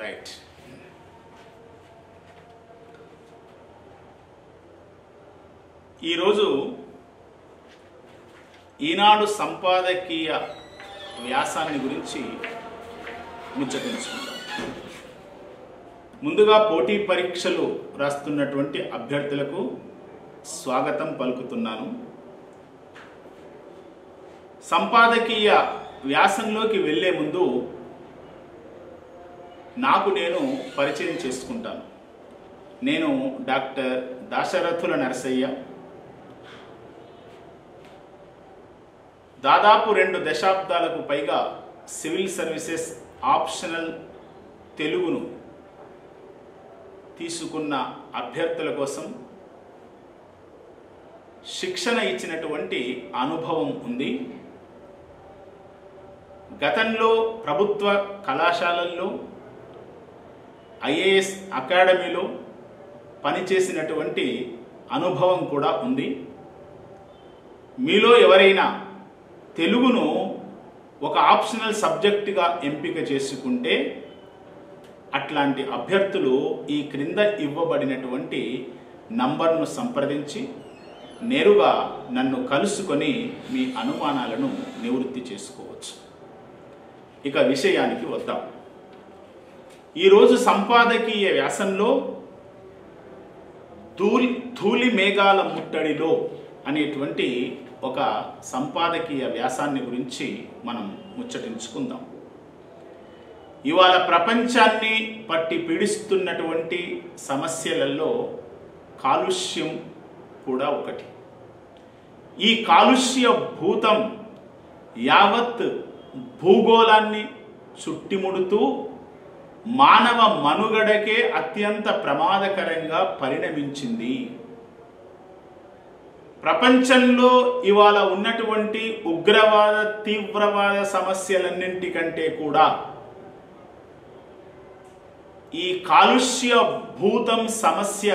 Right. ఈరోజు ఈనాడు సంపాదకీయ వ్యాసాన్ని గురించి ముచ్చటించుకుందాం. ముందుగా పోటీ పరీక్షలు రాస్తున్నటువంటి అభ్యర్థులకు స్వాగతం పలుకుతున్నాను. సంపాదకీయ వ్యాసంలోకి వెళ్ళే ముందు నాకు నేను పరిచయం చేసుకుంటాను. నేను డాక్టర్ దాశరథుల నరసయ్య. దాదాపు 2 దశాబ్దాలకు పైగా సివిల్ సర్వీసెస్ ఆప్షనల్ తెలుగును తీసుకున్న అభ్యర్థుల కోసం శిక్షణ ఇచ్చినటువంటి అనుభవం ఉంది. గతంలో ప్రభుత్వ కళాశాలల్లో ఐఏఎస్ అకాడమీలో పనిచేసినటువంటి అనుభవం కూడా ఉంది. మీలో ఎవరైనా తెలుగును ఒక ఆప్షనల్ సబ్జెక్టుగా ఎంపిక చేసుకుంటే అట్లాంటి అభ్యర్థులు ఈ క్రింద ఇవ్వబడినటువంటి నంబర్ను సంప్రదించి నేరుగా నన్ను కలుసుకొని మీ అనుమానాలను నివృత్తి చేసుకోవచ్చు. ఇక విషయానికి వద్దాం. ఈరోజు సంపాదకీయ వ్యాసంలో ధూళి మేఘాల ముట్టడిలో అనేటువంటి ఒక సంపాదకీయ వ్యాసాన్ని గురించి మనం ముచ్చటించుకుందాం. ఇవాళ ప్రపంచాన్ని పట్టి పీడిస్తున్నటువంటి సమస్యలలో కాలుష్యం కూడా ఒకటి. ఈ కాలుష్య భూతం యావత్ భూగోళాన్ని చుట్టిముడుతూ మానవ మనుగడకే అత్యంత ప్రమాదకరంగా పరిణమించింది. ప్రపంచంలో ఇవాళ ఉన్నటువంటి ఉగ్రవాద తీవ్రవాద సమస్యలన్నింటికంటే కూడా ఈ కాలుష్య భూతం సమస్య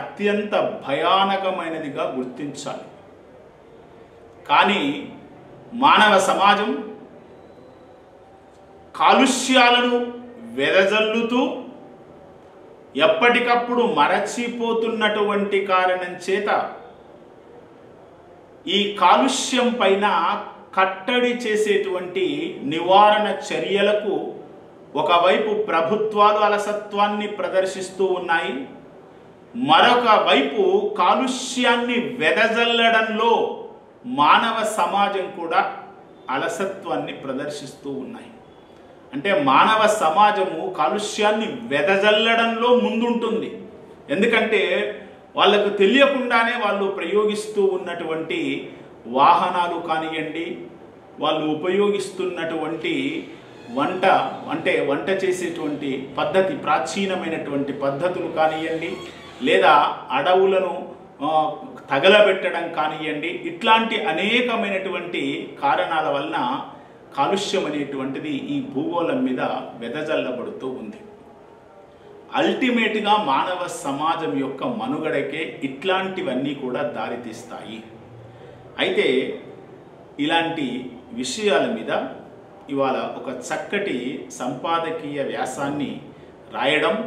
అత్యంత భయానకమైనదిగా గుర్తించాలి. కానీ మానవ సమాజం కాలుష్యాలను వెదజల్లుతూ ఎప్పటికప్పుడు మరచిపోతున్నటువంటి కారణం చేత ఈ కాలుష్యం పైన కట్టడి చేసేటువంటి నివారణ చర్యలకు ఒకవైపు ప్రభుత్వాలు అలసత్వాన్ని ప్రదర్శిస్తూ ఉన్నాయి, మరొక వైపు కాలుష్యాన్ని వెదజల్లడంలో మానవ సమాజం కూడా అలసత్వాన్ని ప్రదర్శిస్తూ ఉన్నాయి. అంటే మానవ సమాజము కాలుష్యాన్ని వెదజల్లడంలో ముందుంటుంది. ఎందుకంటే వాళ్ళకు తెలియకుండానే వాళ్ళు ప్రయోగిస్తూ ఉన్నటువంటి వాహనాలు కానివ్వండి, వాళ్ళు ఉపయోగిస్తున్నటువంటి వంట చేసేటువంటి పద్ధతి, ప్రాచీనమైనటువంటి పద్ధతులు కానివ్వండి, లేదా అడవులను తగలబెట్టడం కానివ్వండి, ఇట్లాంటి అనేకమైనటువంటి కారణాల వలన కాలుష్యం అనేటువంటిది ఈ భూగోళం మీద వెదజల్లబడుతూ ఉంది. అల్టిమేట్గా మానవ సమాజం యొక్క మనుగడకే ఇట్లాంటివన్నీ కూడా దారితీస్తాయి. అయితే ఇలాంటి విషయాల మీద ఇవాళ ఒక చక్కటి సంపాదకీయ వ్యాసాన్ని రాయడం,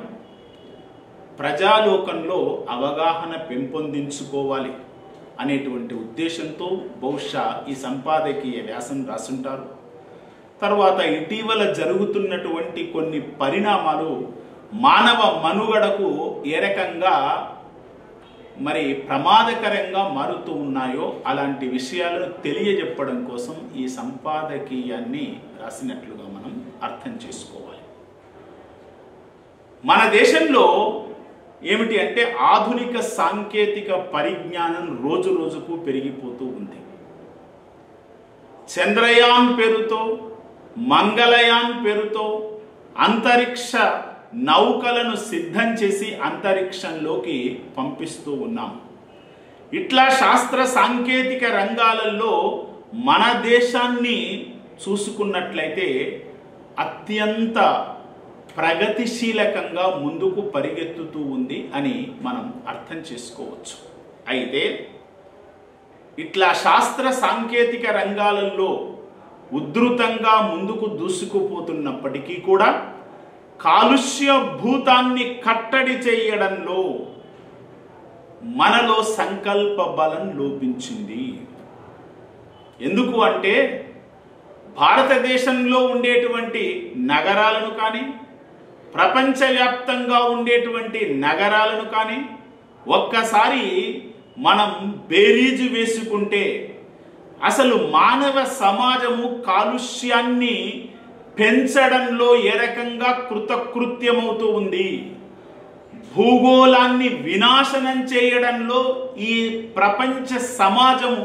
ప్రజాలోకంలో అవగాహన పెంపొందించుకోవాలి అనేటువంటి ఉద్దేశంతో బహుశా ఈ సంపాదకీయ వ్యాసం రాసుంటారు. తర్వాత ఇటీవల జరుగుతున్నటువంటి కొన్ని పరిణామాలు మానవ మనుగడకు ఏ రకంగా మరి ప్రమాదకరంగా మారుతూ ఉన్నాయో అలాంటి విషయాలను తెలియజెప్పడం కోసం ఈ సంపాదకీయాన్ని రాసినట్లుగా మనం అర్థం చేసుకోవాలి. మన దేశంలో ఏమిటి అంటే ఆధునిక సాంకేతిక పరిజ్ఞానం రోజు రోజుకు పెరిగిపోతూ ఉంది. చంద్రయాన్ పేరుతో, మంగళయాన్ పేరుతో అంతరిక్ష నౌకలను సిద్ధం చేసి అంతరిక్షంలోకి పంపిస్తూ ఉన్నాం. ఇట్లా శాస్త్ర సాంకేతిక రంగాలలో మన దేశాన్ని చూసుకున్నట్లయితే అత్యంత ప్రగతిశీలకంగా ముందుకు పరిగెత్తుతూ ఉంది అని మనం అర్థం చేసుకోవచ్చు. అయితే ఇట్లా శాస్త్ర సాంకేతిక రంగాలలో ఉధృతంగా ముందుకు దూసుకుపోతున్నప్పటికీ కూడా కాలుష్య భూతాన్ని కట్టడి చేయడంలో మనలో సంకల్ప బలం లోపించింది. ఎందుకు అంటే భారతదేశంలో ఉండేటువంటి నగరాలను కానీ ప్రపంచవ్యాప్తంగా ఉండేటువంటి నగరాలను కానీ ఒక్కసారి మనం బేరీజు వేసుకుంటే అసలు మానవ సమాజము కాలుష్యాన్ని పెంచడంలో ఏ రకంగా కృతకృత్యమవుతూ ఉంది, భూగోళాన్ని వినాశనం చేయడంలో ఈ ప్రపంచ సమాజము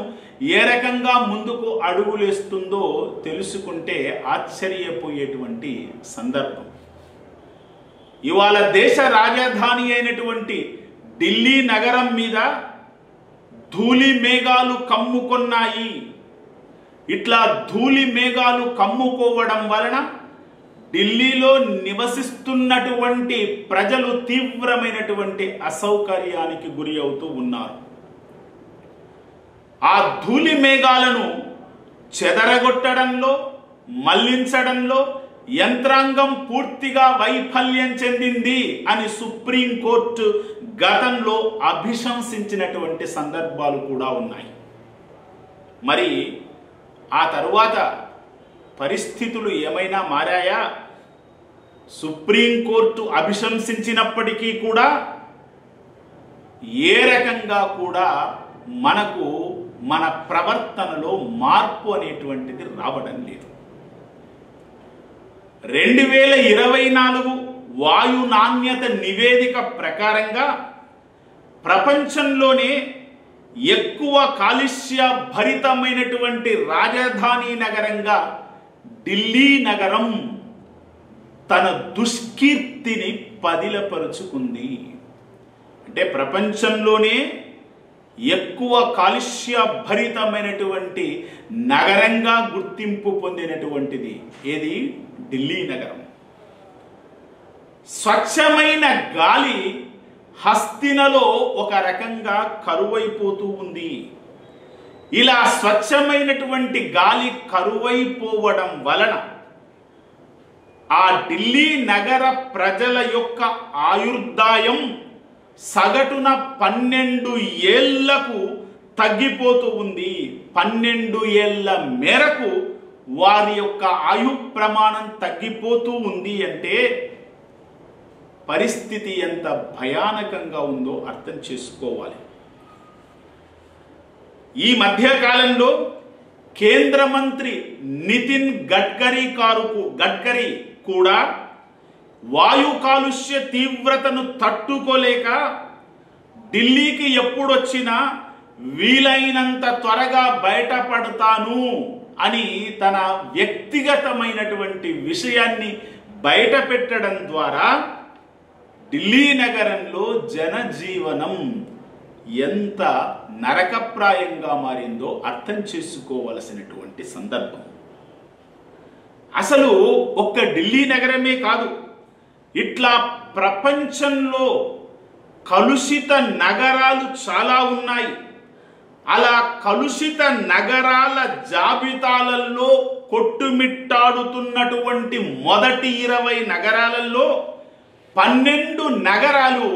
ఏ రకంగా ముందుకు అడుగులేస్తుందో తెలుసుకుంటే ఆశ్చర్యపోయేటువంటి సందర్భం. ఇవాళ దేశ రాజధాని అయినటువంటి ఢిల్లీ నగరం మీద ధూళి మేఘాలు కమ్ముకొన్నాయి. ఇట్లా ధూళి మేఘాలు కమ్ముకోవడం వలన ఢిల్లీలో నివసిస్తున్నటువంటి ప్రజలు తీవ్రమైనటువంటి అసౌకర్యానికి గురి అవుతూ ఉన్నారు. ఆ ధూళి మేఘాలను చెదరగొట్టడంలో మళ్లించడంలో యంత్రాంగం పూర్తిగా వైఫల్యం చెందింది అని సుప్రీంకోర్టు గతంలో అభిశంసించినటువంటి సందర్భాలు కూడా ఉన్నాయి. మరి ఆ తరువాత పరిస్థితులు ఏమైనా మారాయా? సుప్రీంకోర్టు అభిశంసించినప్పటికీ కూడా ఏ రకంగా కూడా మనకు మన ప్రవర్తనలో మార్పు అనేటువంటిది రావడం లేదు. 2024 వాయు నాణ్యత నివేదిక ప్రకారంగా ప్రపంచంలోనే ఎక్కువ కాలుష్య భరితమైనటువంటి రాజధాని నగరంగా ఢిల్లీ నగరం తన దుష్కీర్తిని పదిలపరుచుకుంది. అంటే ప్రపంచంలోనే ఎక్కువ కాలుష్య భరితమైనటువంటి నగరంగా గుర్తింపు పొందినటువంటిది ఏది? ఢిల్లీ నగరం. స్వచ్ఛమైన గాలి హస్తినలో ఒక రకంగా కరువైపోతూ ఉంది. ఇలా స్వచ్ఛమైనటువంటి గాలి కరువైపోవడం వలన ఆ ఢిల్లీ నగర ప్రజల యొక్క ఆయుర్దాయం సగటున 12 ఏళ్లకు తగ్గిపోతూ ఉంది. 12 ఏళ్ల మేరకు వారి యొక్క ఆయు ప్రమాణం తగ్గిపోతూ ఉంది. అంటే పరిస్థితి ఎంత భయానకంగా ఉందో అర్థం చేసుకోవాలి. ఈ మధ్య కాలంలో కేంద్ర మంత్రి నితిన్ గడ్కరీ కూడా వాయు కాలుష్య తీవ్రతను తట్టుకోలేక ఢిల్లీకి ఎప్పుడొచ్చినా వీలైనంత త్వరగా బయటపడతాను అని తన వ్యక్తిగతమైనటువంటి విషయాన్ని బయట పెట్టడం ద్వారా ఢిల్లీ నగరంలో జనజీవనం ఎంత నరకప్రాయంగా మారిందో అర్థం చేసుకోవలసినటువంటి సందర్భం. అసలు ఒక్క ఢిల్లీ నగరమే కాదు, ఇట్లా ప్రపంచంలో కలుషిత నగరాలు చాలా ఉన్నాయి. అలా కలుషిత నగరాల జాబితాలలో కొట్టుమిట్టాడుతున్నటువంటి మొదటి 20 నగరాలలో 12 నగరాలు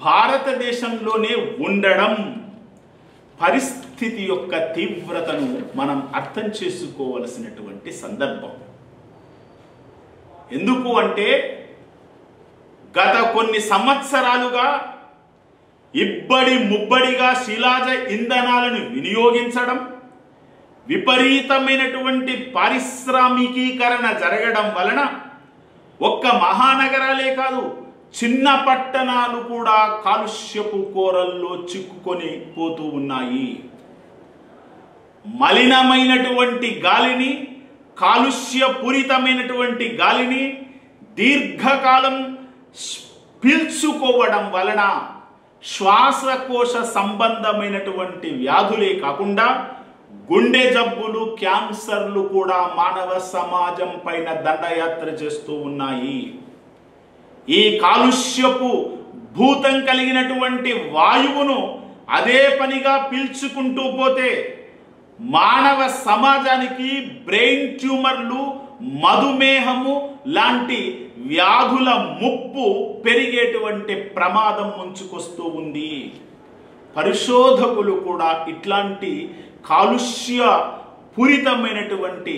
భారతదేశంలోనే ఉండడం పరిస్థితి యొక్క తీవ్రతను మనం అర్థం చేసుకోవలసినటువంటి సందర్భం. ఎందుకు అంటే గత కొన్ని సంవత్సరాలుగా ఇబ్బడి ముబ్బడిగా శిలాజ ఇంధనాలను వినియోగించడం, విపరీతమైనటువంటి పారిశ్రామికీకరణ జరగడం వలన ఒక్క మహానగరాలే కాదు, చిన్న పట్టణాలు కూడా కాలుష్యపు కోరల్లో చిక్కుకొని పోతూ ఉన్నాయి. మలినమైనటువంటి గాలిని, కాలుష్యపూరితమైనటువంటి గాలిని దీర్ఘకాలం పీల్చుకోవడం వలన శ్వాసకోశ సంబంధమైనటువంటి వ్యాధులే కాకుండా గుండె జబ్బులు, క్యాన్సర్లు కూడా మానవ సమాజం పైన దండయాత్ర చేస్తూ ఉన్నాయి. ఈ కాలుష్యపు భూతం కలిగినటువంటి వాయువును అదే పనిగా పీల్చుకుంటూ పోతే మానవ సమాజానికి బ్రెయిన్ ట్యూమర్లు, మధుమేహము లాంటి వ్యాధుల ముప్పు పెరిగేటువంటి ప్రమాదం ముంచుకొస్తూ ఉంది. పరిశోధకులు కూడా ఇట్లాంటి కాలుష్య పూరితమైనటువంటి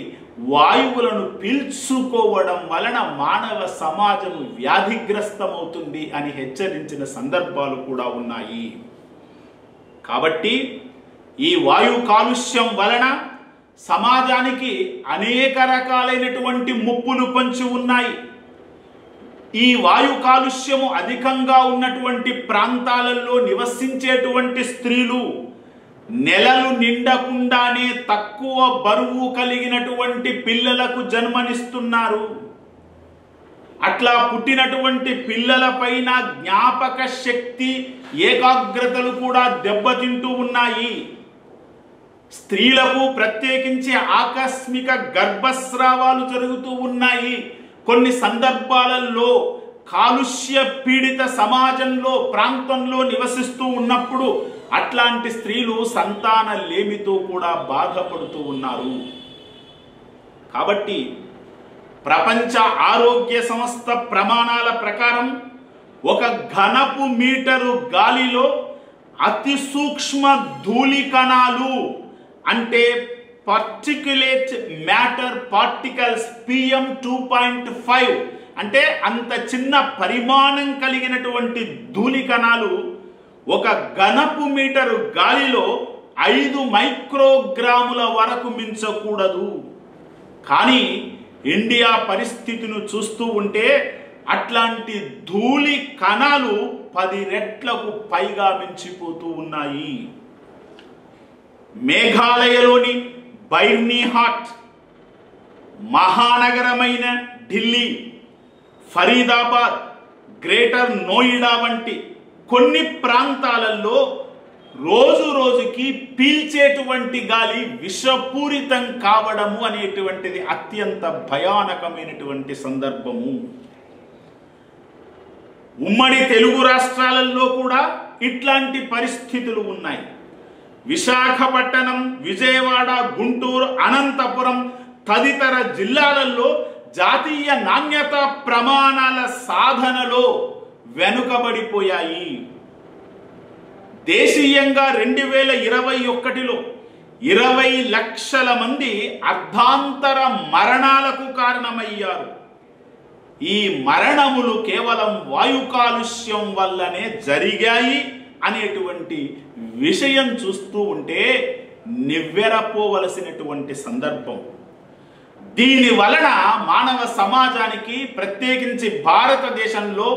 వాయువులను పీల్చుకోవడం వలన మానవ సమాజం వ్యాధిగ్రస్తమవుతుంది అని హెచ్చరించిన సందర్భాలు కూడా ఉన్నాయి. కాబట్టి ఈ వాయు కాలుష్యం వలన సమాజానికి అనేక రకాలైనటువంటి ముప్పులు పొంచి ఉన్నాయి. ఈ వాయు కాలుష్యము అధికంగా ఉన్నటువంటి ప్రాంతాలలో నివసించేటువంటి స్త్రీలు నెలలు నిండకుండానే తక్కువ బరువు కలిగినటువంటి పిల్లలకు జన్మనిస్తున్నారు. అట్లా పుట్టినటువంటి పిల్లలపైన జ్ఞాపక శక్తి, ఏకాగ్రతలు కూడా దెబ్బతింటూ ఉన్నాయి. స్త్రీలకు ప్రత్యేకించి ఆకస్మిక గర్భస్రావాలు జరుగుతూ ఉన్నాయి. కొన్ని సందర్భాలలో కాలుష్య పీడిత సమాజంలో, ప్రాంతంలో నివసిస్తూ ఉన్నప్పుడు అట్లాంటి స్త్రీలు సంతాన లేమితో కూడా బాధపడుతూ ఉన్నారు. కాబట్టి ప్రపంచ ఆరోగ్య సంస్థ ప్రమాణాల ప్రకారం ఒక ఘనపు మీటరు గాలిలో అతి సూక్ష్మ ధూళి కణాలు అంటే పార్టిక్యులేట్ మ్యాటర్ పార్టికల్స్ PM 2.5 అంటే అంత చిన్న పరిమాణం కలిగినటువంటి ధూళి కణాలు ఒక ఘనపు మీటరు గాలిలో 5 మైక్రోగ్రాముల వరకు మించకూడదు. కానీ ఇండియా పరిస్థితిని చూస్తూ ఉంటే అట్లాంటి ధూళి కణాలు 10 రెట్లకు పైగా మించిపోతూ ఉన్నాయి. మేఘాలయలోని బైర్నీహాట్, మహానగరమైన ఢిల్లీ, ఫరీదాబాద్, గ్రేటర్ నోయిడా వంటి కొన్ని ప్రాంతాలలో రోజు రోజుకి పీల్చేటువంటి గాలి విషపూరితం కావడము అనేటువంటిది అత్యంత భయానకమైనటువంటి సందర్భము. ఉమ్మడి తెలుగు రాష్ట్రాలలో కూడా ఇట్లాంటి పరిస్థితులు ఉన్నాయి. విశాఖపట్నం, విజయవాడ, గుంటూరు, అనంతపురం తదితర జిల్లాలలో జాతీయ నాణ్యతా ప్రమాణాల సాధనలో వెనుకబడిపోయాయి. దేశీయంగా 2021లో 20 లక్షల మంది అర్ధాంతర మరణాలకు కారణమయ్యారు. ఈ మరణములు కేవలం వాయు కాలుష్యం వల్లనే జరిగాయి అనేటువంటి విషయం చూస్తూ ఉంటే నివ్వెరపోవలసినటువంటి సందర్భం. దీని వలన మానవ సమాజానికి ప్రత్యేకించి భారతదేశంలో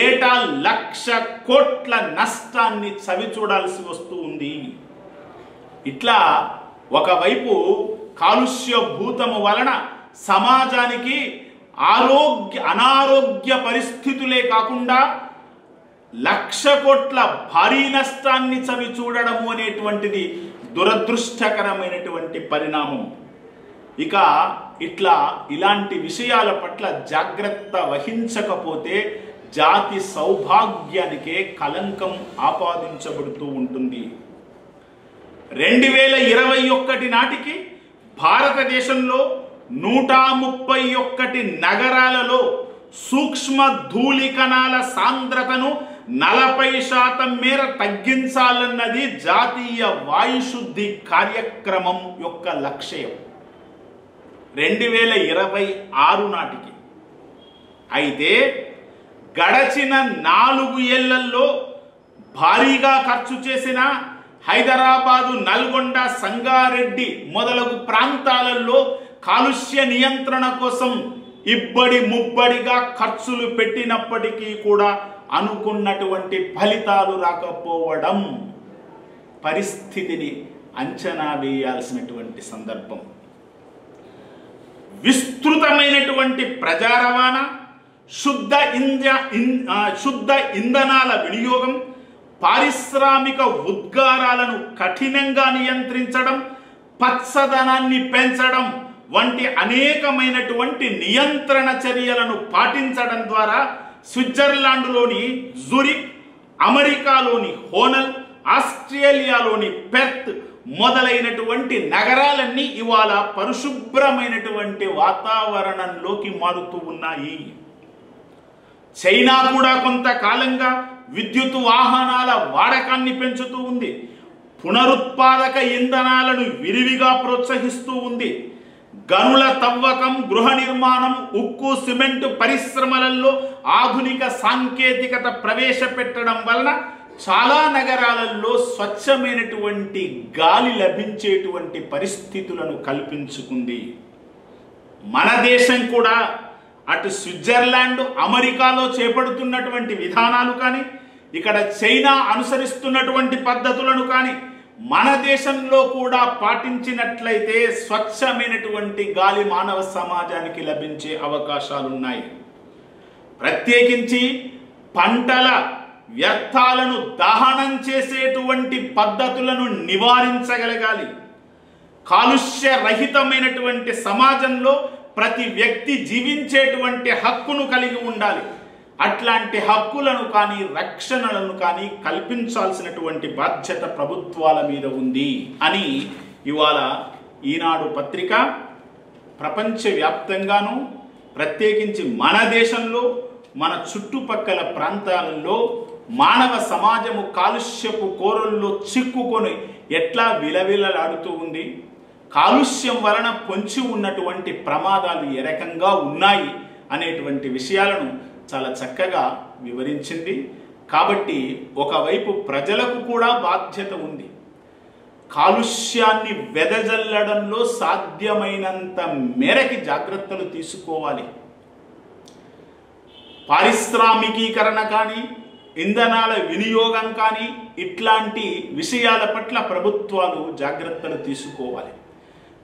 ఏటా 1,00,000 కోట్ల నష్టాన్ని చవిచూడాల్సి వస్తూ ఉంది. ఇట్లా ఒకవైపు కాలుష్య భూతము వలన సమాజానికి అనారోగ్య పరిస్థితులే కాకుండా 1,00,000 కోట్ల భారీ నష్టాన్ని చవి చూడడము అనేటువంటిది దురదృష్టకరమైనటువంటి పరిణామం. ఇక ఇలాంటి విషయాల పట్ల జాగ్రత్త వహించకపోతే జాతి సౌభాగ్యానికే కలంకం ఆపాదించబడుతూ ఉంటుంది. 2021 నాటికి భారతదేశంలో 131 నగరాలలో సూక్ష్మ ధూళి కణాల సాంద్రతను 40% మేర తగ్గించాలన్నది జాతీయ వాయుశుద్ధి కార్యక్రమం యొక్క లక్ష్యం 2026 నాటికి. అయితే గడచిన 4 ఏళ్లలో భారీగా ఖర్చు చేసిన హైదరాబాదు, నల్గొండ, సంగారెడ్డి మొదలగు ప్రాంతాలలో కాలుష్య నియంత్రణ కోసం ఇబ్బడి ముబ్బడిగా ఖర్చులు పెట్టినప్పటికీ కూడా అనుకున్నటువంటి ఫలితాలు రాకపోవడం పరిస్థితిని అంచనా వేయాల్సినటువంటి సందర్భం. విస్తృతమైనటువంటి ప్రజా రవాణా, శుద్ధ ఇంధనాల వినియోగం, పారిశ్రామిక ఉద్గారాలను కఠినంగా నియంత్రించడం, పచ్చదనాన్ని పెంచడం వంటి అనేకమైనటువంటి నియంత్రణ చర్యలను పాటించడం ద్వారా స్విట్జర్లాండ్లోని జూరిక్, అమెరికాలోని హోనల్, ఆస్ట్రేలియాలోని పెర్త్, మొదలైనటువంటి నగరాలన్నీ ఇవాళ పరిశుభ్రమైనటువంటి వాతావరణంలోకి మారుతూ ఉన్నాయి. చైనా కూడా కొంతకాలంగా విద్యుత్ వాహనాల వాడకాన్ని పెంచుతూ ఉంది. పునరుత్పాదక ఇంధనాలను విరివిగా ప్రోత్సహిస్తూ ఉంది. గనుల తవ్వకం, గృహ నిర్మాణం, ఉక్కు, సిమెంట్ పరిశ్రమలలో ఆధునిక సాంకేతికత ప్రవేశపెట్టడం వలన చాలా నగరాలలో స్వచ్ఛమైనటువంటి గాలి లభించేటువంటి పరిస్థితులను కల్పించుకుంది. మన దేశం కూడా అటు స్విట్జర్లాండ్, అమెరికాలో చేపడుతున్నటువంటి విధానాలు కానీ, ఇక్కడ చైనా అనుసరిస్తున్నటువంటి పద్ధతులను కానీ మన దేశంలో కూడా పాటించినట్లయితే స్వచ్ఛమైనటువంటి గాలి మానవ సమాజానికి లభించే అవకాశాలున్నాయి. ప్రత్యేకించి పంటల వ్యర్థాలను దహనం చేసేటువంటి పద్ధతులను నివారించగలగాలి. కాలుష్య రహితమైనటువంటి సమాజంలో ప్రతి వ్యక్తి జీవించేటువంటి హక్కును కలిగి ఉండాలి. అట్లాంటి హక్కులను కానీ రక్షణలను కానీ కల్పించాల్సినటువంటి బాధ్యత ప్రభుత్వాల మీద ఉంది అని ఇవాళ ఈనాడు పత్రిక ప్రపంచవ్యాప్తంగాను, ప్రత్యేకించి మన దేశంలో, మన చుట్టుపక్కల ప్రాంతాలలో మానవ సమాజము కాలుష్యపు కోరల్లో చిక్కుకొని ఎట్లా విలవిలలాడుతూ ఉంది, కాలుష్యం వలన పొంచి ఉన్నటువంటి ప్రమాదాలు ఏ రకంగా ఉన్నాయి అనేటువంటి విషయాలను చాలా చక్కగా వివరించింది. కాబట్టి ఒకవైపు ప్రజలకు కూడా బాధ్యత ఉంది. కాలుష్యాన్ని వెదజల్లడంలో సాధ్యమైనంత మేరకి జాగ్రత్తలు తీసుకోవాలి. పారిశ్రామికీకరణ కానీ, ఇంధనాల వినియోగం కానీ, ఇట్లాంటి విషయాల పట్ల ప్రభుత్వాలు జాగ్రత్తలు తీసుకోవాలి.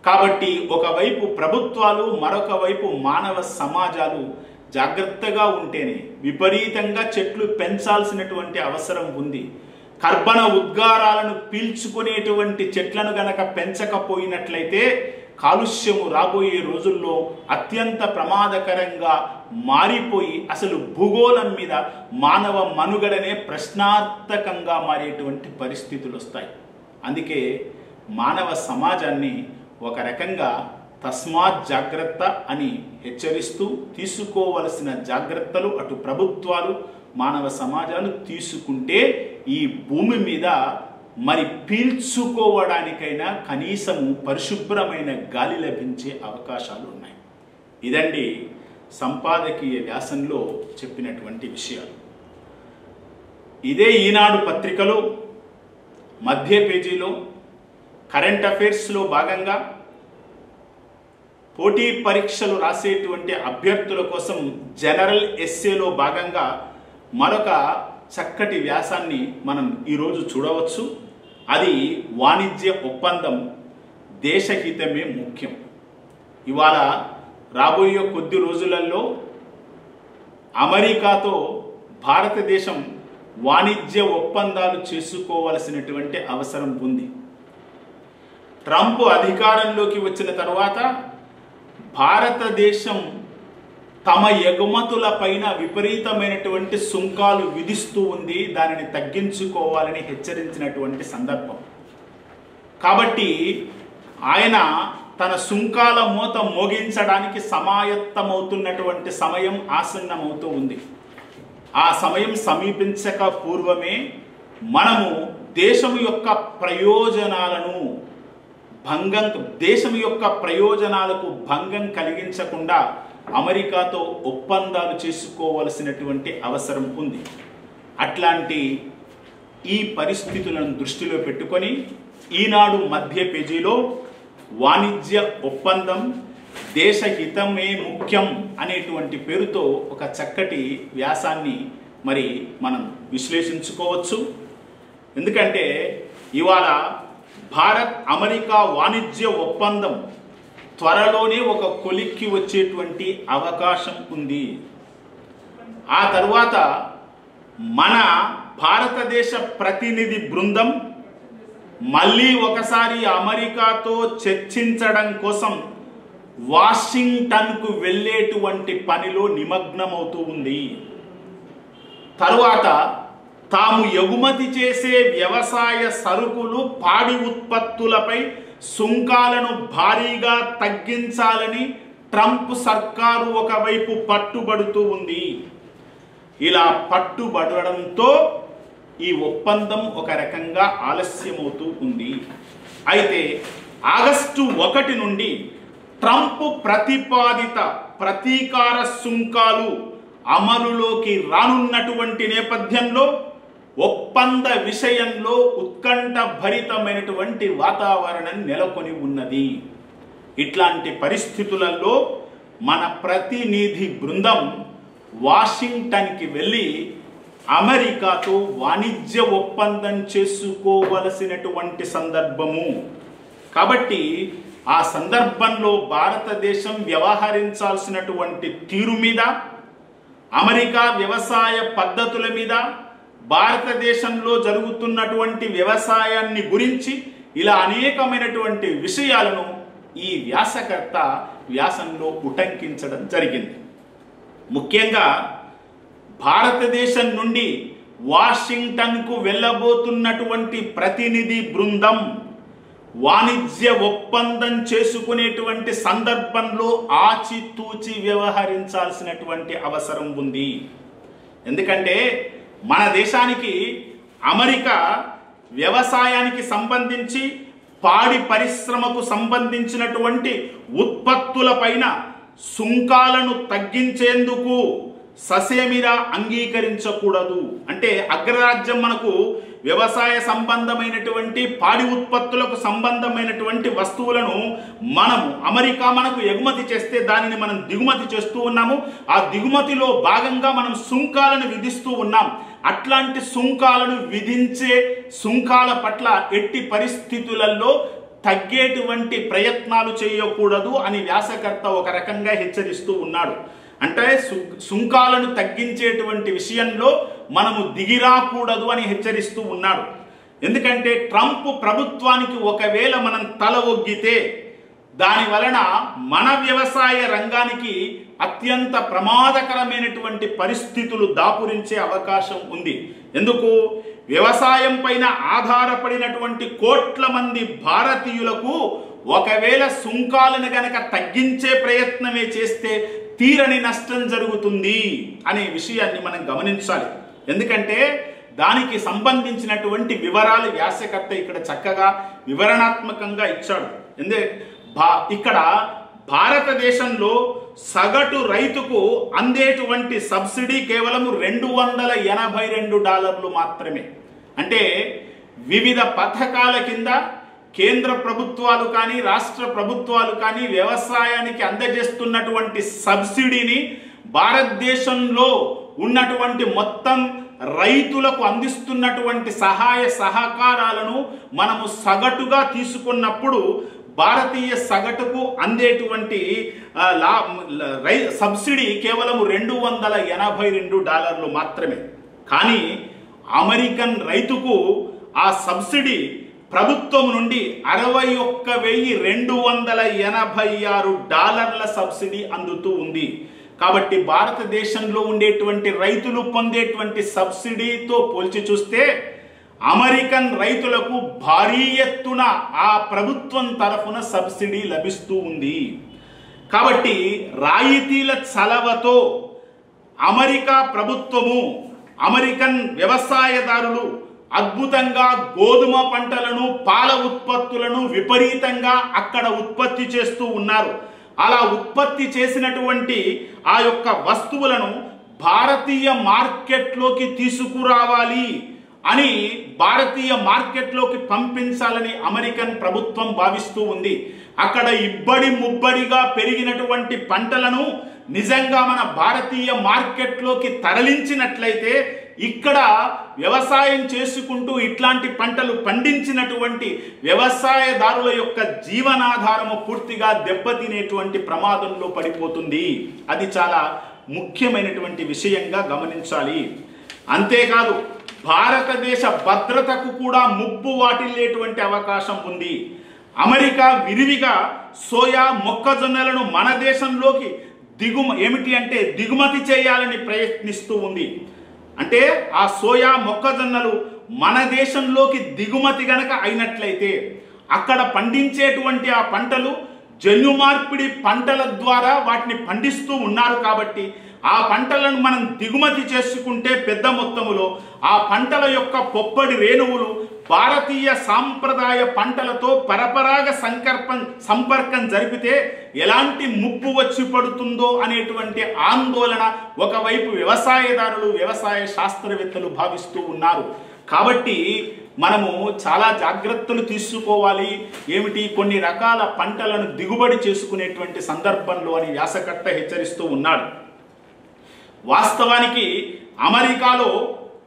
కాబట్టి ఒకవైపు ప్రభుత్వాలు, మరొక వైపు మానవ సమాజాలు జాగ్రత్తగా ఉంటేనే విపరీతంగా చెట్లు పెంచాల్సినటువంటి అవసరం ఉంది. కర్బన ఉద్గారాలను పీల్చుకునేటువంటి చెట్లను గనక పెంచకపోయినట్లయితే కాలుష్యము రాబోయే రోజుల్లో అత్యంత ప్రమాదకరంగా మారిపోయి అసలు భూగోళం మీద మానవ మనుగడనే ప్రశ్నార్థకంగా మారేటువంటి పరిస్థితులు వస్తాయి. అందుకే మానవ సమాజాన్ని ఒక రకంగా తస్మాత్ జాగ్రత్త అని హెచ్చరిస్తూ తీసుకోవలసిన జాగ్రత్తలు అటు ప్రభుత్వాలు, మానవ సమాజాలు తీసుకుంటే ఈ భూమి మీద మరి పీల్చుకోవడానికైనా కనీసము పరిశుభ్రమైన గాలి లభించే అవకాశాలు ఉన్నాయి. ఇదండి సంపాదకీయ వ్యాసంలో చెప్పినటువంటి విషయాలు. ఇదే ఈనాడు పత్రికలో మధ్య పేజీలో కరెంట్ అఫైర్స్లో భాగంగా పోటీ పరీక్షలు రాసేటువంటి అభ్యర్థుల కోసం జనరల్ ఎస్సేలో భాగంగా మరొక చక్కటి వ్యాసాన్ని మనం ఈరోజు చూడవచ్చు. అది వాణిజ్య ఒప్పందం, దేశహితమే ముఖ్యం. ఇవాళ రాబోయే కొద్ది రోజులలో అమెరికాతో భారతదేశం వాణిజ్య ఒప్పందాలు చేసుకోవలసినటువంటి అవసరం ఉంది. ట్రంప్ అధికారంలోకి వచ్చిన తర్వాత భారతదేశం తమ ఎగుమతుల పైన విపరీతమైనటువంటి సుంకాలు విధిస్తూ ఉంది. దానిని తగ్గించుకోవాలని హెచ్చరించినటువంటి సందర్భం. కాబట్టి ఆయన తన సుంకాల మూత మోగించడానికి సమాయత్తమవుతున్నటువంటి సమయం ఆసన్నమవుతూ ఉంది. ఆ సమయం సమీపించక పూర్వమే మనము దేశం యొక్క ప్రయోజనాలకు భంగం కలిగించకుండా అమెరికాతో ఒప్పందాలు చేసుకోవలసినటువంటి అవసరం ఉంది. అట్లాంటి ఈ పరిస్థితులను దృష్టిలో పెట్టుకొని ఈనాడు మధ్య పేజీలో వాణిజ్య ఒప్పందం, దేశహితమే ముఖ్యం అనేటువంటి పేరుతో ఒక చక్కటి వ్యాసాన్ని మరి మనం విశ్లేషించుకోవచ్చు. ఎందుకంటే ఇవాళ భారత్ అమెరికా వాణిజ్య ఒప్పందం త్వరలోనే ఒక కొలిక్కి వచ్చేటువంటి అవకాశం ఉంది. ఆ తర్వాత మన భారతదేశ ప్రతినిధి బృందం మళ్ళీ ఒకసారి అమెరికాతో చర్చించడం కోసం వాషింగ్టన్కు వెళ్ళేటువంటి పనిలో నిమగ్నమవుతూ ఉంది. తరువాత తాము ఎగుమతి చేసే వ్యవసాయ సరుకులు పాడి ఉత్పత్తులపై సుంకాలను భారీగా తగ్గించాలని ట్రంప్ సర్కారు ఒకవైపు పట్టుబడుతూ ఉంది. ఇలా పట్టుబడడంతో ఈ ఒప్పందం ఒక రకంగా ఆలస్యమవుతూ ఉంది. అయితే ఆగస్టు 1 నుండి ట్రంప్ ప్రతిపాదిత ప్రతీకార సుంకాలు అమలులోకి రానున్నటువంటి నేపథ్యంలో ఒప్పంద విషయంలో ఉత్కంఠ భరితమైనటువంటి వాతావరణం నెలకొని ఉన్నది. ఇట్లాంటి పరిస్థితులలో మన ప్రతినిధి బృందం వాషింగ్టన్కి వెళ్ళి అమెరికాతో వాణిజ్య ఒప్పందం చేసుకోవలసినటువంటి సందర్భము. కాబట్టి ఆ సందర్భంలో భారతదేశం వ్యవహరించాల్సినటువంటి తీరు మీద, అమెరికా వ్యవసాయ పద్ధతుల మీద, భారతదేశంలో జరుగుతున్నటువంటి వ్యవసాయాన్ని గురించి ఇలా అనేకమైనటువంటి విషయాలను ఈ వ్యాసకర్త వ్యాసంలో ఉటంకించడం జరిగింది. ముఖ్యంగా భారతదేశం నుండి వాషింగ్టన్కు వెళ్ళబోతున్నటువంటి ప్రతినిధి బృందం వాణిజ్య ఒప్పందం చేసుకునేటువంటి సందర్భంలో ఆచితూచి వ్యవహరించాల్సినటువంటి అవసరం ఉంది. ఎందుకంటే మన దేశానికి అమెరికా వ్యవసాయానికి సంబంధించి, పాడి పరిశ్రమకు సంబంధించినటువంటి ఉత్పత్తులపైన సుంకాలను తగ్గించేందుకు ససేమిరా అంగీకరించకూడదు. అంటే అగ్రరాజ్యం మనకు వ్యవసాయ సంబంధమైనటువంటి, పాడి ఉత్పత్తులకు సంబంధమైనటువంటి వస్తువులను అమెరికా మనకు ఎగుమతి చేస్తే దానిని మనం దిగుమతి చేస్తూ ఉన్నాము. ఆ దిగుమతిలో భాగంగా మనం సుంకాలను విధిస్తూ ఉన్నాం. అట్లాంటి సుంకాలను విధించే సుంకాల పట్ల ఎట్టి పరిస్థితులలో తగ్గేటువంటి ప్రయత్నాలు చేయకూడదు అని వ్యాసకర్త ఒక రకంగా హెచ్చరిస్తూ ఉన్నాడు. అంటే సుంకాలను తగ్గించేటువంటి విషయంలో మనము దిగిరాకూడదు అని హెచ్చరిస్తూ ఉన్నాడు. ఎందుకంటే ట్రంప్ ప్రభుత్వానికి ఒకవేళ మనం తల ఒగ్గితే దాని వలన మన వ్యవసాయ రంగానికి అత్యంత ప్రమాదకరమైనటువంటి పరిస్థితులు దాపురించే అవకాశం ఉంది. ఎందుకు? వ్యవసాయం పైన ఆధారపడినటువంటి కోట్ల మంది భారతీయులకు ఒకవేళ సుంకాలను గనక తగ్గించే ప్రయత్నమే చేస్తే తీరని నష్టం జరుగుతుంది అనే విషయాన్ని మనం గమనించాలి. ఎందుకంటే దానికి సంబంధించినటువంటి వివరాలు వ్యాసకర్త ఇక్కడ చక్కగా వివరణాత్మకంగా ఇచ్చాడు. ఇక్కడ భారతదేశంలో సగటు రైతుకు అందేటువంటి సబ్సిడీ కేవలం $282 మాత్రమే. అంటే వివిధ పథకాల కింద కేంద్ర ప్రభుత్వాలు కానీ, రాష్ట్ర ప్రభుత్వాలు కానీ వ్యవసాయానికి అందజేస్తున్నటువంటి సబ్సిడీని భారతదేశంలో ఉన్నటువంటి మొత్తం రైతులకు అందిస్తున్నటువంటి సహాయ సహకారాలను మనము సగటుగా తీసుకున్నప్పుడు భారతీయ సగటుకు అందేటువంటి సబ్సిడీ కేవలం $282 మాత్రమే. కానీ అమెరికన్ రైతుకు ఆ సబ్సిడీ ప్రభుత్వం నుండి $61,286 సబ్సిడీ అందుతూ ఉంది. కాబట్టి భారతదేశంలో ఉండేటువంటి రైతులు పొందేటువంటి సబ్సిడీతో పోల్చి చూస్తే అమెరికన్ రైతులకు భారీ ఎత్తున ఆ ప్రభుత్వం తరఫున సబ్సిడీ లభిస్తూ ఉంది. కాబట్టి రాయితీల చలవతో అమెరికా ప్రభుత్వము, అమెరికన్ వ్యవసాయదారులు అద్భుతంగా గోధుమ పంటలను, పాల ఉత్పత్తులను విపరీతంగా అక్కడ ఉత్పత్తి చేస్తూ ఉన్నారు. అలా ఉత్పత్తి చేసినటువంటి ఆ యొక్క వస్తువులను భారతీయ మార్కెట్లోకి తీసుకురావాలి అని, భారతీయ మార్కెట్లోకి పంపించాలని అమెరికన్ ప్రభుత్వం భావిస్తూ ఉంది. అక్కడ ఇబ్బడి ముబ్బడిగా పెరిగినటువంటి పంటలను నిజంగా మన భారతీయ మార్కెట్లోకి తరలించినట్లయితే ఇక్కడ వ్యవసాయం చేసుకుంటూ ఇట్లాంటి పంటలు పండించినటువంటి వ్యవసాయదారుల యొక్క జీవనాధారము పూర్తిగా దెబ్బతినేటువంటి ప్రమాదంలో పడిపోతుంది. అది చాలా ముఖ్యమైనటువంటి విషయంగా గమనించాలి. అంతేకాదు భారతదేశ భద్రతకు కూడా ముప్పు వాటిల్లేటువంటి అవకాశం ఉంది. అమెరికా విరివిగా సోయా, మొక్కజొన్నలను మన దేశంలోకి దిగుమతి చేయాలని ప్రయత్నిస్తూ ఉంది. అంటే ఆ సోయా మొక్కజొన్నలు మన దేశంలోకి దిగుమతి గనక అయినట్లయితే అక్కడ పండించేటువంటి ఆ పంటలు జన్యు మార్పిడి పంటల ద్వారా వాటిని పండిస్తూ ఉన్నారు కాబట్టి ఆ పంటలను మనం దిగుమతి చేసుకుంటే పెద్ద మొత్తములో ఆ పంటల యొక్క పొప్పడి రేణువులు భారతీయ సాంప్రదాయ పంటలతో పరపరాగ సంపర్కం జరిపితే ఎలాంటి ముప్పు వచ్చి పడుతుందో అనేటువంటి ఆందోళన ఒకవైపు వ్యవసాయదారులు వ్యవసాయ శాస్త్రవేత్తలు భావిస్తూ ఉన్నారు. కాబట్టి మనము చాలా జాగ్రత్తలు తీసుకోవాలి. ఏమిటి, కొన్ని రకాల పంటలను దిగుబడి చేసుకునేటువంటి సందర్భంలో అని వ్యాసకర్త హెచ్చరిస్తూ ఉన్నాడు. వాస్తవానికి అమెరికాలో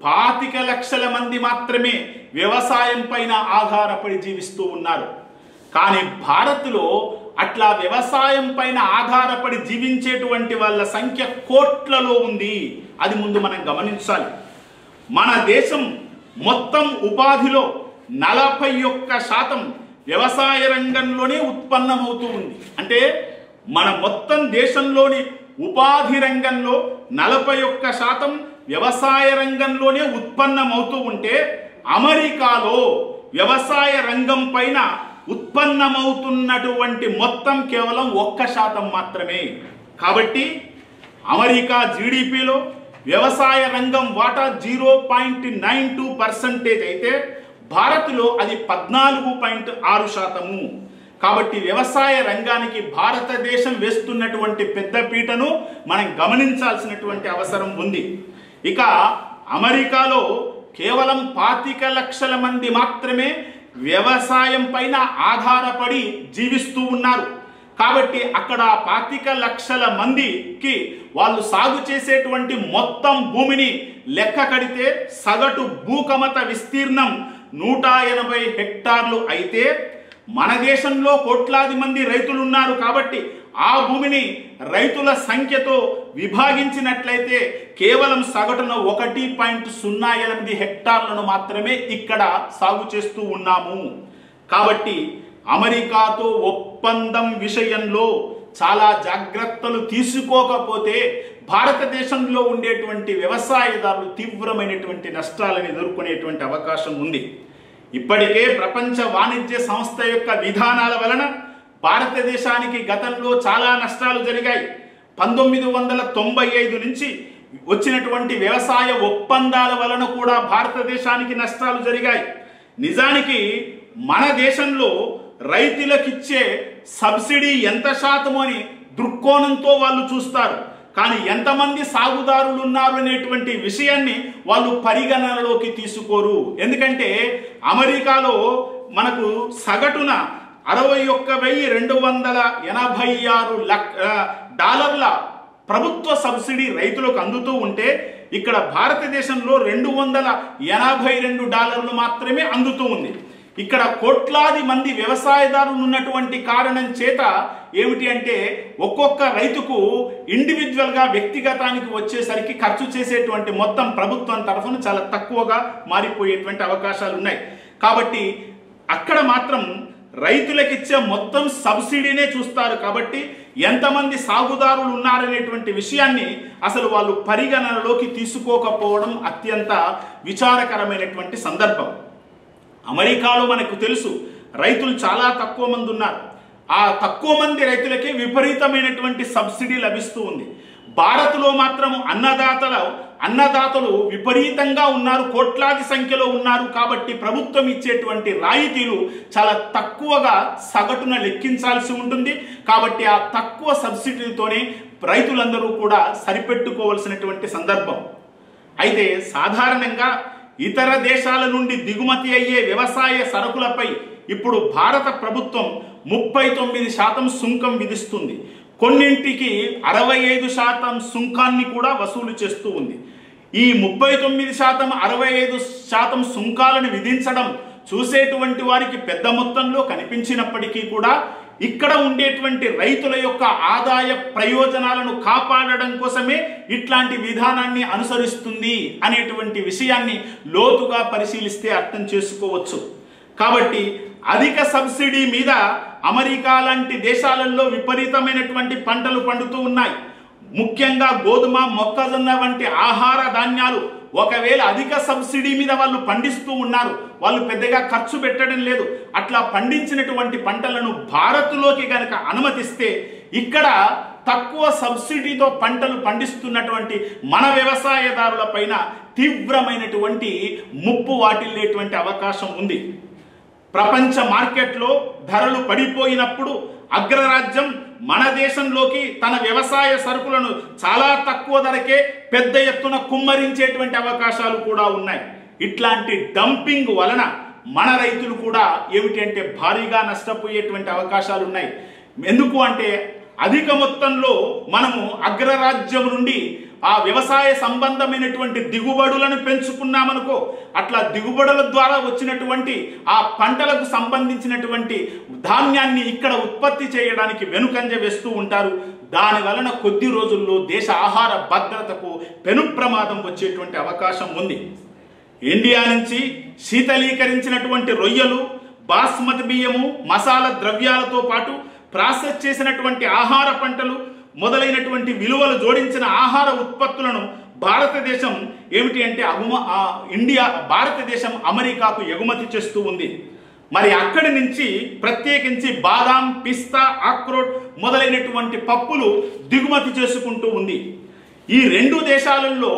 25 లక్షల మంది మాత్రమే వ్యవసాయం పైన ఆధారపడి జీవిస్తూ ఉన్నారు. కానీ భారత్లో అట్లా వ్యవసాయం పైన ఆధారపడి జీవించేటువంటి వాళ్ళ సంఖ్య కోట్లలో ఉంది. అది ముందు మనం గమనించాలి. మన దేశం మొత్తం ఉపాధిలో 41% వ్యవసాయ రంగంలోనే ఉత్పన్నమవుతూ ఉంది. అంటే మన మొత్తం దేశంలోని ఉపాధి రంగంలో 41% వ్యవసాయ రంగంలోనే ఉత్పన్నమవుతూ ఉంటే అమెరికాలో వ్యవసాయ రంగం పైన ఉత్పన్నమవుతున్నటువంటి మొత్తం కేవలం 1% మాత్రమే. కాబట్టి అమెరికా జీడిపిలో వ్యవసాయ రంగం వాటా 0.92% అయితే భారత్లో అది 14.6%. కాబట్టి వ్యవసాయ రంగానికి భారతదేశం వేస్తున్నటువంటి పెద్ద పీటను మనం గమనించాల్సినటువంటి అవసరం ఉంది. ఇక అమెరికాలో కేవలం 25 లక్షల మంది మాత్రమే వ్యవసాయం పైన ఆధారపడి జీవిస్తూ ఉన్నారు. కాబట్టి అక్కడ 25 లక్షల మందికి వాళ్ళు సాగు చేసేటువంటి మొత్తం భూమిని లెక్క కడితే సగటు భూకమత విస్తీర్ణం 180 హెక్టార్లు అయితే మన దేశంలో కోట్లాది మంది రైతులు ఉన్నారు. కాబట్టి ఆ భూమిని రైతుల సంఖ్యతో విభాగించినట్లయితే కేవలం సగటున 1.08 హెక్టార్లను మాత్రమే ఇక్కడ సాగు చేస్తూ ఉన్నాము. కాబట్టి అమెరికాతో ఒప్పందం విషయంలో చాలా జాగ్రత్తలు తీసుకోకపోతే భారతదేశంలో ఉండేటువంటి వ్యవసాయదారులు తీవ్రమైనటువంటి నష్టాలను ఎదుర్కొనేటువంటి అవకాశం ఉంది. ఇప్పటికే ప్రపంచ వాణిజ్య సంస్థ యొక్క విధానాల వలన భారతదేశానికి గతంలో చాలా నష్టాలు జరిగాయి. 1995 నుంచి వచ్చినటువంటి వ్యవసాయ ఒప్పందాల వలన కూడా భారతదేశానికి నష్టాలు జరిగాయి. నిజానికి మన దేశంలో రైతులకిచ్చే సబ్సిడీ ఎంత శాతం అని దృక్కోణంతో వాళ్ళు చూస్తారు. కానీ ఎంతమంది సాగుదారులు ఉన్నారు అనేటువంటి విషయాన్ని వాళ్ళు పరిగణనలోకి తీసుకోరు. ఎందుకంటే అమెరికాలో మనకు సగటున $61,286 ప్రభుత్వ సబ్సిడీ రైతులకు అందుతూ ఉంటే ఇక్కడ భారతదేశంలో $282 మాత్రమే అందుతూ ఉంది. ఇక్కడ కోట్లాది మంది వ్యవసాయదారులు ఉన్నటువంటి కారణం చేత ఏమిటి అంటే ఒక్కొక్క రైతుకు ఇండివిజువల్గా వ్యక్తిగతానికి వచ్చేసరికి ఖర్చు చేసేటువంటి మొత్తం ప్రభుత్వం తరఫున చాలా తక్కువగా మారిపోయేటువంటి అవకాశాలు ఉన్నాయి. కాబట్టి అక్కడ మాత్రం రైతులకిచ్చే మొత్తం సబ్సిడీనే చూస్తారు. కాబట్టి ఎంతమంది సాగుదారులు ఉన్నారనేటువంటి విషయాన్ని అసలు వాళ్ళు పరిగణనలోకి తీసుకోకపోవడం అత్యంత విచారకరమైనటువంటి సందర్భం. అమెరికాలో మనకు తెలుసు రైతులు చాలా తక్కువ మంది ఉన్నారు. ఆ తక్కువ మంది రైతులకే విపరీతమైనటువంటి సబ్సిడీ లభిస్తూ ఉంది. భారత్లో మాత్రం అన్నదాతలు విపరీతంగా ఉన్నారు, కోట్లాది సంఖ్యలో ఉన్నారు. కాబట్టి ప్రభుత్వం ఇచ్చేటువంటి రాయితీలు చాలా తక్కువగా సగటున లెక్కించాల్సి ఉంటుంది. కాబట్టి ఆ తక్కువ సబ్సిడీతోనే రైతులందరూ కూడా సరిపెట్టుకోవాల్సినటువంటి సందర్భం. అయితే సాధారణంగా ఇతర దేశాల నుండి దిగుమతి అయ్యే వ్యవసాయ సరుకులపై ఇప్పుడు భారత ప్రభుత్వం 39% సుంకం విధిస్తుంది. కొన్నింటికి 65% సుంకాన్ని కూడా వసూలు చేస్తూ ఉంది. ఈ 39%, 65% సుంకాలను విధించడం చూసేటువంటి వారికి పెద్ద మొత్తంలో కనిపించినప్పటికీ కూడా ఇక్కడ ఉండేటువంటి రైతుల యొక్క ఆదాయ ప్రయోజనాలను కాపాడడం కోసమే ఇట్లాంటి విధానాన్ని అనుసరిస్తుంది అనేటువంటి విషయాన్ని లోతుగా పరిశీలిస్తే అర్థం చేసుకోవచ్చు. కాబట్టి అధిక సబ్సిడీ మీద అమెరికా లాంటి దేశాలలో విపరీతమైనటువంటి పంటలు పండుతూ ఉన్నాయి. ముఖ్యంగా గోధుమ, మొక్కజొన్న వంటి ఆహార ధాన్యాలు ఒకవేళ అధిక సబ్సిడీ మీద వాళ్ళు పండిస్తూ ఉన్నారు, వాళ్ళు పెద్దగా ఖర్చు పెట్టడం లేదు. అట్లా పండించినటువంటి పంటలను భారత్లోకి గనక అనుమతిస్తే ఇక్కడ తక్కువ సబ్సిడీతో పంటలు పండిస్తున్నటువంటి మన వ్యవసాయదారుల పైన తీవ్రమైనటువంటి ముప్పు వాటిల్లేటువంటి అవకాశం ఉంది. ప్రపంచ మార్కెట్లో ధరలు పడిపోయినప్పుడు అగ్రరాజ్యం మన దేశంలోకి తన వ్యవసాయ సరుకులను చాలా తక్కువ ధరకే పెద్ద ఎత్తున కుమ్మరించేటువంటి అవకాశాలు కూడా ఉన్నాయి. ఇట్లాంటి డంపింగ్ వలన మన రైతులు కూడా ఏమిటి అంటే భారీగా నష్టపోయేటువంటి అవకాశాలు ఉన్నాయి. ఎందుకు అంటే అధిక మొత్తంలో మనము అగ్రరాజ్యం నుండి ఆ వ్యవసాయ సంబంధమైనటువంటి దిగుబడులను పెంచుకున్నామనుకో, అట్లా దిగుబడుల ద్వారా వచ్చినటువంటి ఆ పంటలకు సంబంధించినటువంటి ధాన్యాన్ని ఇక్కడ ఉత్పత్తి చేయడానికి వెనుకంజ వేస్తూ ఉంటారు. దాని వలన కొద్ది రోజుల్లో దేశ ఆహార భద్రతకు పెను ప్రమాదం వచ్చేటువంటి అవకాశం ఉంది. ఇండియా నుంచి శీతలీకరించినటువంటి రొయ్యలు, బాస్మతి బియ్యము, మసాలా ద్రవ్యాలతో పాటు ప్రాసెస్ చేసినటువంటి ఆహార పంటలు మొదలైనటువంటి విలువలు జోడించిన ఆహార ఉత్పత్తులను భారతదేశం ఏమిటి అంటే భారతదేశం అమెరికాకు ఎగుమతి చేస్తూ ఉంది. మరి అక్కడి నుంచి ప్రత్యేకించి బాదాం, పిస్తా, అక్రోట్ మొదలైనటువంటి పప్పులు దిగుమతి చేసుకుంటూ ఉంది. ఈ రెండు దేశాలలో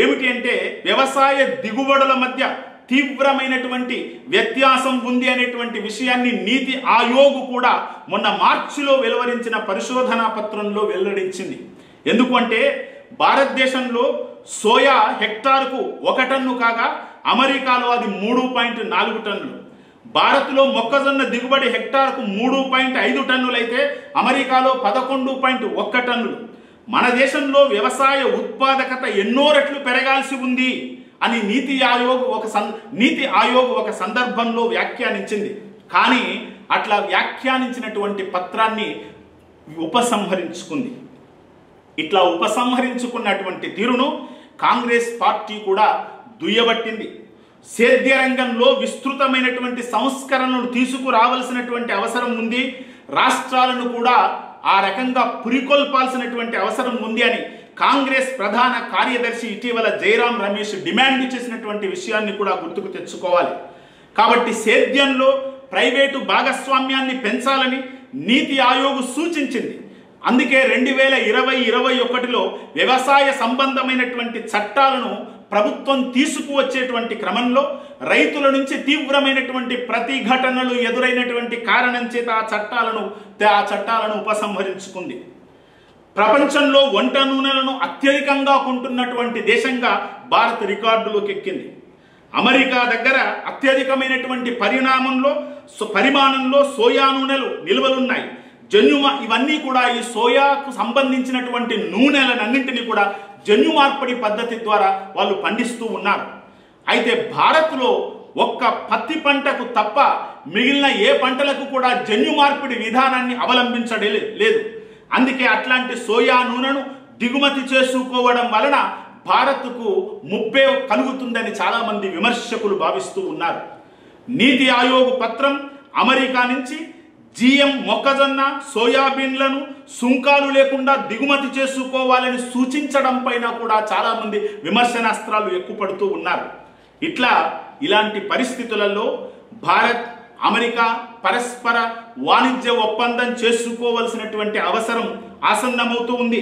ఏమిటి అంటే వ్యవసాయ దిగుబడుల మధ్య తీవ్రమైనటువంటి వ్యత్యాసం ఉంది అనేటువంటి విషయాన్ని నీతి ఆయోగ్ కూడా మొన్న మార్చిలో వెలువరించిన పరిశోధనా పత్రంలో వెల్లడించింది. ఎందుకంటే భారతదేశంలో సోయా హెక్టార్కు 1 టన్ను కాగా అమెరికాలో అది 3.4 టన్నులు. భారత్లో మొక్కజొన్న దిగుబడి హెక్టార్కు 3.5 టన్నులైతే అమెరికాలో 11.1 టన్నులు. మన దేశంలో వ్యవసాయ ఉత్పాదకత ఎన్నో రెట్లు పెరగాల్సి ఉంది అని నీతి ఆయోగ్ ఒక సందర్భంలో వ్యాఖ్యానించింది. కానీ అట్లా వ్యాఖ్యానించినటువంటి పత్రాన్ని ఉపసంహరించుకుంది. ఇట్లా ఉపసంహరించుకున్నటువంటి తీరును కాంగ్రెస్ పార్టీ కూడా దుయ్యబట్టింది. సేద్య రంగంలో విస్తృతమైనటువంటి సంస్కరణలు తీసుకురావాల్సినటువంటి అవసరం ఉంది, రాష్ట్రాలను కూడా ఆ రకంగా పురికొల్పాల్సినటువంటి అవసరం ఉంది అని కాంగ్రెస్ ప్రధాన కార్యదర్శి ఇటీవల జైరాం రమేష్ డిమాండ్ చేసినటువంటి విషయాన్ని కూడా గుర్తుకు తెచ్చుకోవాలి. కాబట్టి సేద్యంలో ప్రైవేటు భాగస్వామ్యాన్ని పెంచాలని నీతి ఆయోగ్ సూచించింది. అందుకే 2020-21లో వ్యవసాయ సంబంధమైనటువంటి చట్టాలను ప్రభుత్వం తీసుకువచ్చేటువంటి క్రమంలో రైతుల నుంచి తీవ్రమైనటువంటి ప్రతిఘటనలు ఎదురైనటువంటి కారణం చేత ఆ చట్టాలను ఉపసంహరించుకుంది. ప్రపంచంలో వంట నూనెలను అత్యధికంగా కొంటున్నటువంటి దేశంగా భారత్ రికార్డులోకి ఎక్కింది. అమెరికా దగ్గర అత్యధికమైనటువంటి పరిమాణంలో సోయా నూనెలు నిల్వలున్నాయి. ఇవన్నీ కూడా ఈ సోయాకు సంబంధించినటువంటి నూనెలన్నింటినీ కూడా జన్యు మార్పిడి పద్ధతి ద్వారా వాళ్ళు పండిస్తూ ఉన్నారు. అయితే భారత్లో ఒక్క పత్తి పంటకు తప్ప మిగిలిన ఏ పంటలకు కూడా జన్యు మార్పిడి విధానాన్ని అవలంబించడం లేదు. అందుకే అట్లాంటి సోయా నూనెను దిగుమతి చేసుకోవడం వలన భారత్కు ముప్పే కలుగుతుందని చాలామంది విమర్శకులు భావిస్తూ ఉన్నారు. నీతి ఆయోగ్ పత్రం అమెరికా నుంచి జిఎం మొక్కజొన్న, సోయాబీన్లను సుంకాలు లేకుండా దిగుమతి చేసుకోవాలని సూచించడం పైన కూడా చాలామంది విమర్శనాస్త్రాలు ఎక్కుపడుతూ ఉన్నారు. ఇలాంటి పరిస్థితులలో భారత్, అమెరికా పరస్పర వాణిజ్య ఒప్పందం చేసుకోవాల్సినటువంటి అవసరం ఆసన్నమవుతూ ఉంది.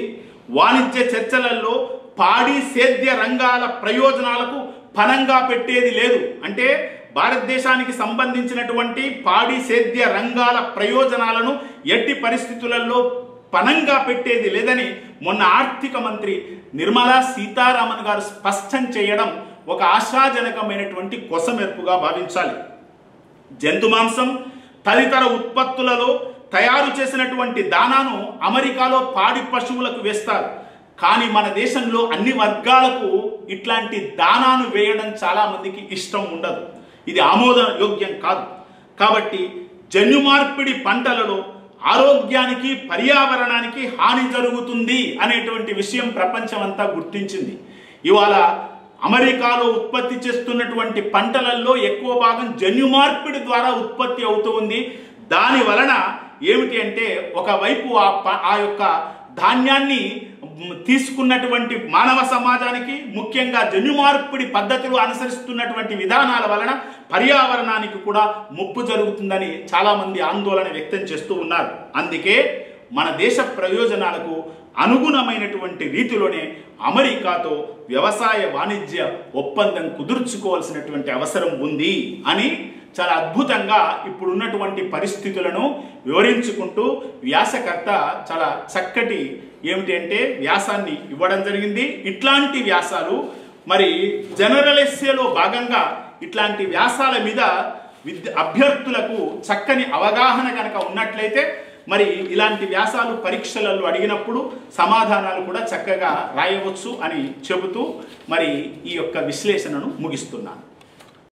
వాణిజ్య చర్చలలో పాడి సేద్య రంగాల ప్రయోజనాలకు పనంగా పెట్టేది లేదు. అంటే భారతదేశానికి సంబంధించినటువంటి పాడి సేద్య రంగాల ప్రయోజనాలను ఎట్టి పరిస్థితులలో పనంగా పెట్టేది లేదని మొన్న ఆర్థిక మంత్రి నిర్మలా సీతారామన్ గారు స్పష్టం చేయడం ఒక ఆశాజనకమైనటువంటి కొసమెరుపుగా భావించాలి. జంతు మాంసం తదితర ఉత్పత్తులలో తయారు చేసినటువంటి దానాను అమెరికాలో పాడి పశువులకు వేస్తారు. కానీ మన దేశంలో అన్ని వర్గాలకు ఇట్లాంటి దానాను వేయడం చాలా మందికి ఇష్టం ఉండదు. ఇది ఆమోదయోగ్యం కాదు. కాబట్టి జన్యు మార్పిడి పంటలలో ఆరోగ్యానికి, పర్యావరణానికి హాని జరుగుతుంది అనేటువంటి విషయం ప్రపంచమంతా గుర్తించింది. ఇవాళ అమెరికాలో ఉత్పత్తి చేస్తున్నటువంటి పంటలలో ఎక్కువ భాగం జన్యు మార్పిడి ద్వారా ఉత్పత్తి అవుతూ ఉంది. దాని వలన ఏమిటి అంటే ఒకవైపు ఆ యొక్క ధాన్యాన్ని తీసుకున్నటువంటి మానవ సమాజానికి, ముఖ్యంగా జన్యుమార్పిడి పద్ధతులు అనుసరిస్తున్నటువంటి విధానాల వలన పర్యావరణానికి కూడా ముప్పు జరుగుతుందని చాలామంది ఆందోళన వ్యక్తం చేస్తూ ఉన్నారు. అందుకే మన దేశ ప్రయోజనాలకు అనుగుణమైనటువంటి రీతిలోనే అమెరికాతో వ్యవసాయ వాణిజ్య ఒప్పందం కుదుర్చుకోవాల్సినటువంటి అవసరం ఉంది అని చాలా అద్భుతంగా ఇప్పుడున్నటువంటి పరిస్థితులను వివరించుకుంటూ వ్యాసకర్త చాలా చక్కటి ఏమిటి అంటే వ్యాసాన్ని ఇవ్వడం జరిగింది. ఇట్లాంటి వ్యాసాలు మరి జనరల్ ఎస్సేలో భాగంగా ఇట్లాంటి వ్యాసాల మీద అభ్యర్థులకు చక్కని అవగాహన కనుక ఉన్నట్లయితే మరి ఇలాంటి వ్యాసాలు పరీక్షలలో అడిగినప్పుడు సమాధానాలు కూడా చక్కగా రాయవచ్చు అని చెబుతూ మరి ఈ యొక్క విశ్లేషణను ముగిస్తున్నాను.